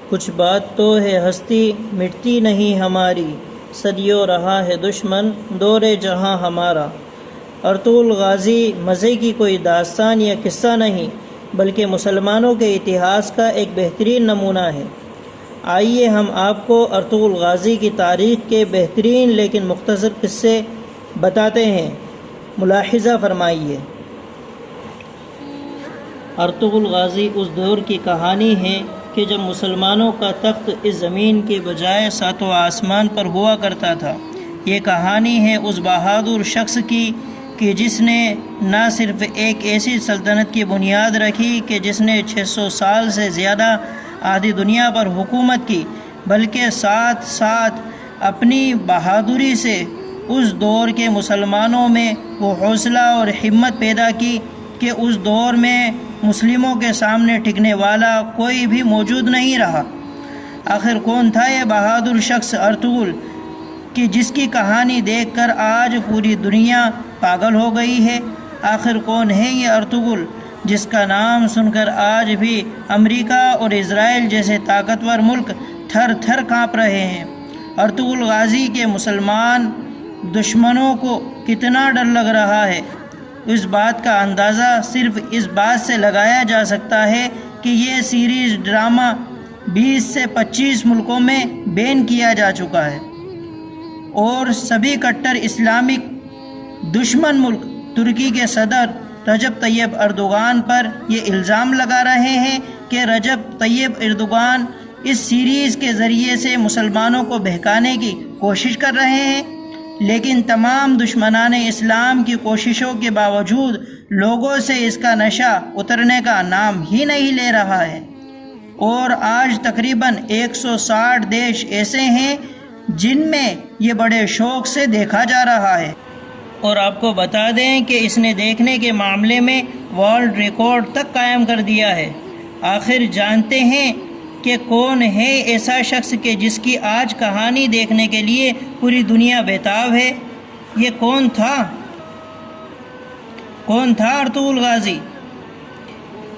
کچھ بات تو ہے ہستی مٹتی نہیں ہماری، صدیوں رہا ہے دشمن دور جہاں ہمارا۔ ارطغرل غازی مزے کی کوئی داستان یا قصہ نہیں، بلکہ مسلمانوں کے اتہاس کا ایک بہترین نمونہ ہے۔ آئیے ہم آپ کو ارطغرل غازی کی تاریخ کے بہترین لیکن مختصر قصے بتاتے ہیں، ملاحظہ فرمائیے۔ ارطغرل غازی اس دور کی کہانی ہے کہ جب مسلمانوں کا تخت اس زمین کے بجائے ساتوں آسمان پر ہوا کرتا تھا۔ یہ کہانی ہے اس بہادر شخص کی کہ جس نے نہ صرف ایک ایسی سلطنت کی بنیاد رکھی کہ جس نے 600 سال سے زیادہ آدھی دنیا پر حکومت کی، بلکہ ساتھ ساتھ اپنی بہادری سے اس دور کے مسلمانوں میں وہ حوصلہ اور ہمت پیدا کی کہ اس دور میں مسلموں کے سامنے ٹکنے والا کوئی بھی موجود نہیں رہا۔ آخر کون تھا یہ بہادر شخص ارطغرل کہ جس کی کہانی دیکھ کر آج پوری دنیا پاگل ہو گئی ہے؟ آخر کون ہے یہ ارطغرل جس کا نام سن کر آج بھی امریکہ اور اسرائیل جیسے طاقتور ملک تھر تھر کانپ رہے ہیں؟ ارطغرل غازی کے مسلمان دشمنوں کو کتنا ڈر لگ رہا ہے، اس بات کا اندازہ صرف اس بات سے لگایا جا سکتا ہے کہ یہ سیریز ڈرامہ 20 سے 25 ملکوں میں بین کیا جا چکا ہے، اور سبھی کٹر اسلامک دشمن ملک ترکی کے صدر رجب طیب اردوغان پر یہ الزام لگا رہے ہیں کہ رجب طیب اردوغان اس سیریز کے ذریعے سے مسلمانوں کو بہکانے کی کوشش کر رہے ہیں، لیکن تمام دشمنان اسلام کی کوششوں کے باوجود لوگوں سے اس کا نشہ اترنے کا نام ہی نہیں لے رہا ہے، اور آج تقریباً 160 دیش ایسے ہیں جن میں یہ بڑے شوق سے دیکھا جا رہا ہے۔ اور آپ کو بتا دیں کہ اس نے دیکھنے کے معاملے میں ورلڈ ریکارڈ تک قائم کر دیا ہے۔ آخر جانتے ہیں کہ کون ہے ایسا شخص کہ جس کی آج کہانی دیکھنے کے لیے پوری دنیا بیتاب ہے؟ یہ کون تھا ارطغرل غازی؟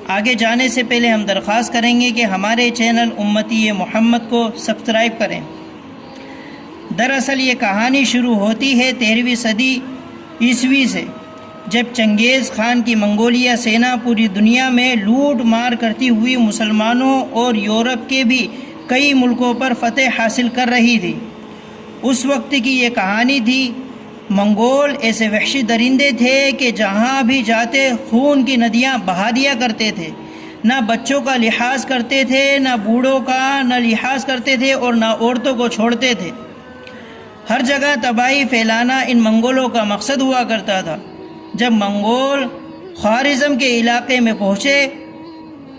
آگے جانے سے پہلے ہم درخواست کریں گے کہ ہمارے چینل امتی محمد کو سبسکرائب کریں۔ دراصل یہ کہانی شروع ہوتی ہے 13ویں صدی عیسوی سے، جب چنگیز خان کی منگولیا سینا پوری دنیا میں لوٹ مار کرتی ہوئی مسلمانوں اور یورپ کے بھی کئی ملکوں پر فتح حاصل کر رہی تھی۔ اس وقت کی یہ کہانی تھی۔ منگول ایسے وحشی درندے تھے کہ جہاں بھی جاتے خون کی ندیاں بہا دیا کرتے تھے، نہ بچوں کا لحاظ کرتے تھے، نہ بوڑھوں کا نہ لحاظ کرتے تھے، اور نہ عورتوں کو چھوڑتے تھے۔ ہر جگہ تباہی پھیلانا ان منگولوں کا مقصد ہوا کرتا تھا۔ جب منگول خوارزم کے علاقے میں پہنچے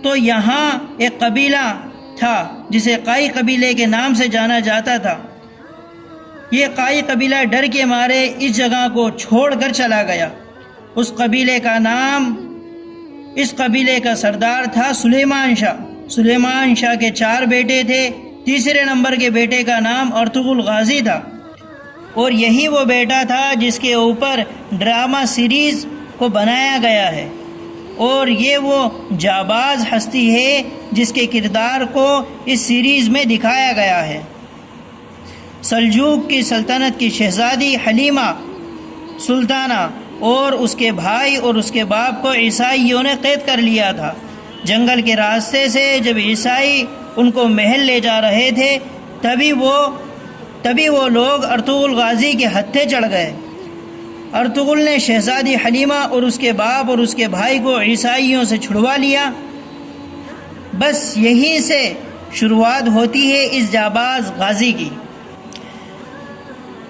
تو یہاں ایک قبیلہ تھا جسے قائی قبیلے کے نام سے جانا جاتا تھا۔ یہ قائی قبیلہ ڈر کے مارے اس جگہ کو چھوڑ کر چلا گیا۔ اس قبیلے کا سردار تھا سلیمان شاہ۔ سلیمان شاہ کے 4 بیٹے تھے۔ تیسرے نمبر کے بیٹے کا نام ارطغرل غازی تھا، اور یہی وہ بیٹا تھا جس کے اوپر ڈرامہ سیریز کو بنایا گیا ہے، اور یہ وہ جاباز ہستی ہے جس کے کردار کو اس سیریز میں دکھایا گیا ہے۔ سلجوق کی سلطنت کی شہزادی حلیمہ سلطانہ اور اس کے بھائی اور اس کے باپ کو عیسائیوں نے قید کر لیا تھا۔ جنگل کے راستے سے جب عیسائی ان کو محل لے جا رہے تھے تبھی وہ لوگ ارطغرل غازی کے ہتھے چڑھ گئے۔ ارطغرل نے شہزادی حلیمہ اور اس کے باپ اور اس کے بھائی کو عیسائیوں سے چھڑوا لیا۔ بس یہیں سے شروعات ہوتی ہے اس جاباز غازی کی۔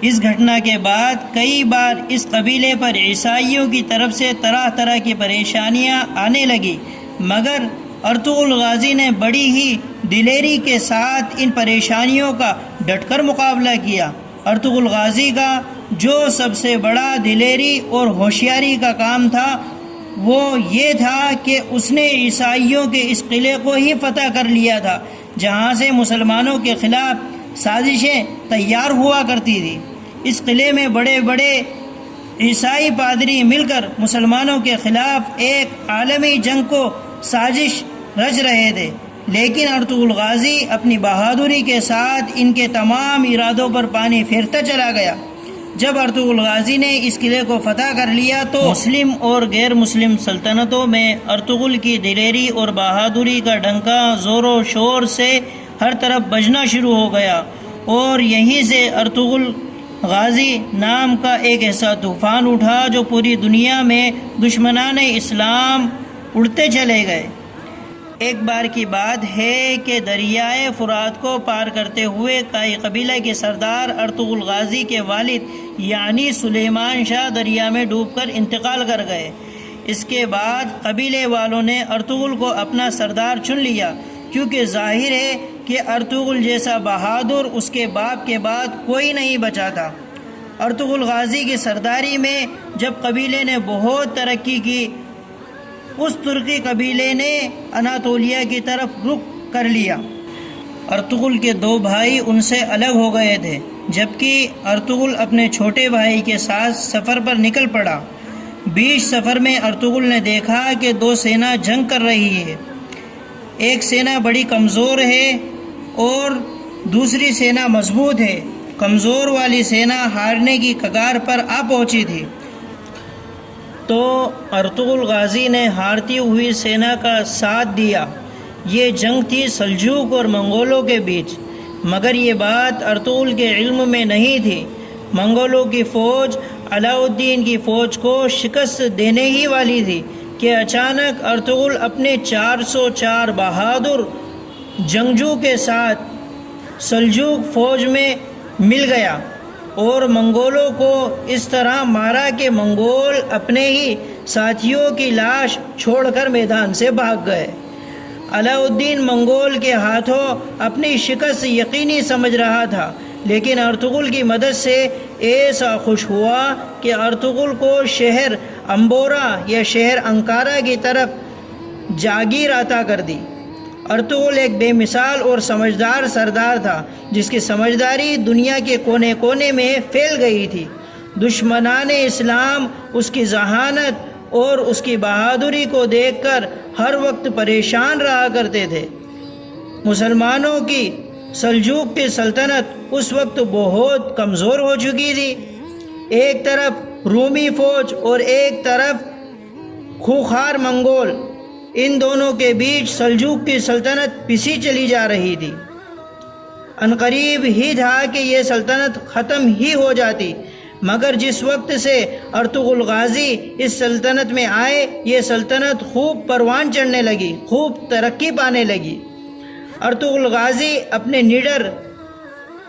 اس گھٹنا کے بعد کئی بار اس قبیلے پر عیسائیوں کی طرف سے طرح طرح کی پریشانیاں آنے لگی، مگر ارطغرل غازی نے بڑی ہی دلیری کے ساتھ ان پریشانیوں کا ڈٹ کر مقابلہ کیا۔ ارطغرل غازی کا جو سب سے بڑا دلیری اور ہوشیاری کا کام تھا وہ یہ تھا کہ اس نے عیسائیوں کے اس قلعے کو ہی فتح کر لیا تھا جہاں سے مسلمانوں کے خلاف سازشیں تیار ہوا کرتی تھی۔ اس قلعے میں بڑے بڑے عیسائی پادری مل کر مسلمانوں کے خلاف ایک عالمی جنگ کو سازش رچ رہے تھے۔ لیکن ارطغرل غازی اپنی بہادری کے ساتھ ان کے تمام ارادوں پر پانی پھیرتا چلا گیا۔ جب ارطغرل غازی نے اس قلعے کو فتح کر لیا تو مسلم اور غیر مسلم سلطنتوں میں ارطغرل کی دلیری اور بہادری کا ڈنکا زور و شور سے ہر طرف بجنا شروع ہو گیا، اور یہیں سے ارطغرل غازی نام کا ایک ایسا طوفان اٹھا جو پوری دنیا میں دشمنان اسلام اڑتے چلے گئے۔ ایک بار کی بات ہے کہ دریائے فرات کو پار کرتے ہوئے کائی قبیلہ کے سردار ارطغرل غازی کے والد یعنی سلیمان شاہ دریا میں ڈوب کر انتقال کر گئے۔ اس کے بعد قبیلے والوں نے ارطغرل کو اپنا سردار چن لیا، کیونکہ ظاہر ہے کہ ارطغرل جیسا بہادر اس کے باپ کے بعد کوئی نہیں بچا تھا۔ ارطغرل غازی کی سرداری میں جب قبیلے نے بہت ترقی کی، اس ترکی قبیلے نے اناطولیہ کی طرف رخ کر لیا۔ ارطغرل کے دو بھائی ان سے الگ ہو گئے تھے، جبکہ ارطغرل اپنے چھوٹے بھائی کے ساتھ سفر پر نکل پڑا۔ بیچ سفر میں ارطغرل نے دیکھا کہ دو سینا جنگ کر رہی ہے۔ ایک سینا بڑی کمزور ہے اور دوسری سینا مضبوط ہے۔ کمزور والی سینا ہارنے کی کگار پر آ پہنچی تھی، تو ارطغرل غازی نے ہارتی ہوئی سینا کا ساتھ دیا۔ یہ جنگ تھی سلجوق اور منگولوں کے بیچ، مگر یہ بات ارطغرل کے علم میں نہیں تھی۔ منگولوں کی فوج علاء الدین کی فوج کو شکست دینے ہی والی تھی کہ اچانک ارطغرل اپنے 404 بہادر جنگجو کے ساتھ سلجوق فوج میں مل گیا اور منگولوں کو اس طرح مارا کہ منگول اپنے ہی ساتھیوں کی لاش چھوڑ کر میدان سے بھاگ گئے۔ علاء الدین منگول کے ہاتھوں اپنی شکست یقینی سمجھ رہا تھا، لیکن ارطغرل کی مدد سے ایسا خوش ہوا کہ ارطغرل کو شہر امبورا یا شہر انکارا کی طرف جاگیر عطا کر دی۔ ارطغرل ایک بے مثال اور سمجھدار سردار تھا، جس کی سمجھداری دنیا کے کونے کونے میں پھیل گئی تھی۔ دشمنان اسلام اس کی ذہانت اور اس کی بہادری کو دیکھ کر ہر وقت پریشان رہا کرتے تھے۔ مسلمانوں کی سلجوق کی سلطنت اس وقت بہت کمزور ہو چکی تھی۔ ایک طرف رومی فوج اور ایک طرف خوخار منگول، ان دونوں کے بیچ سلجوق کی سلطنت پسی چلی جا رہی تھی۔ عنقریب ہی تھا کہ یہ سلطنت ختم ہی ہو جاتی، مگر جس وقت سے ارطغرل غازی اس سلطنت میں آئے، یہ سلطنت خوب پروان چڑھنے لگی، خوب ترقی پانے لگی۔ ارطغرل غازی اپنے نڈر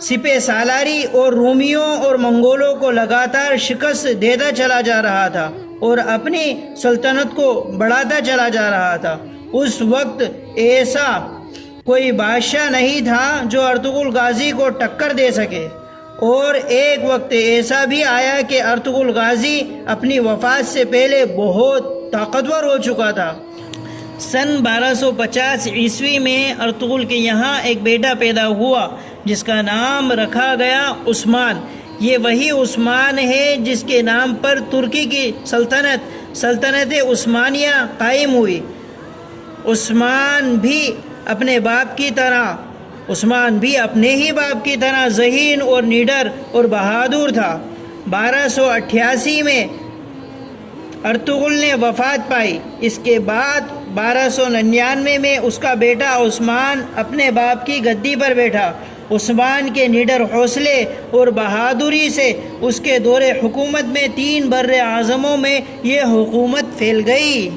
سپہ سالاری اور رومیوں اور منگولوں کو لگاتار شکست دیتا چلا جا رہا تھا اور اپنی سلطنت کو بڑھاتا چلا جا رہا تھا۔ اس وقت ایسا کوئی بادشاہ نہیں تھا جو ارطغرل غازی کو ٹکر دے سکے، اور ایک وقت ایسا بھی آیا کہ ارطغرل غازی اپنی وفات سے پہلے بہت طاقتور ہو چکا تھا۔ سن 1250 عیسوی میں ارطغرل کے یہاں ایک بیٹا پیدا ہوا جس کا نام رکھا گیا عثمان۔ یہ وہی عثمان ہے جس کے نام پر ترکی کی سلطنت عثمانیہ قائم ہوئی۔ عثمان بھی اپنے ہی باپ کی طرح ذہین اور نڈر اور بہادر تھا۔ 1288 میں ارطغرل نے وفات پائی۔ اس کے بعد 1299 میں اس کا بیٹا عثمان اپنے باپ کی گدی پر بیٹھا۔ عثمان کے نڈر حوصلے اور بہادری سے اس کے دور حکومت میں 3 بر اعظموں میں یہ حکومت پھیل گئی۔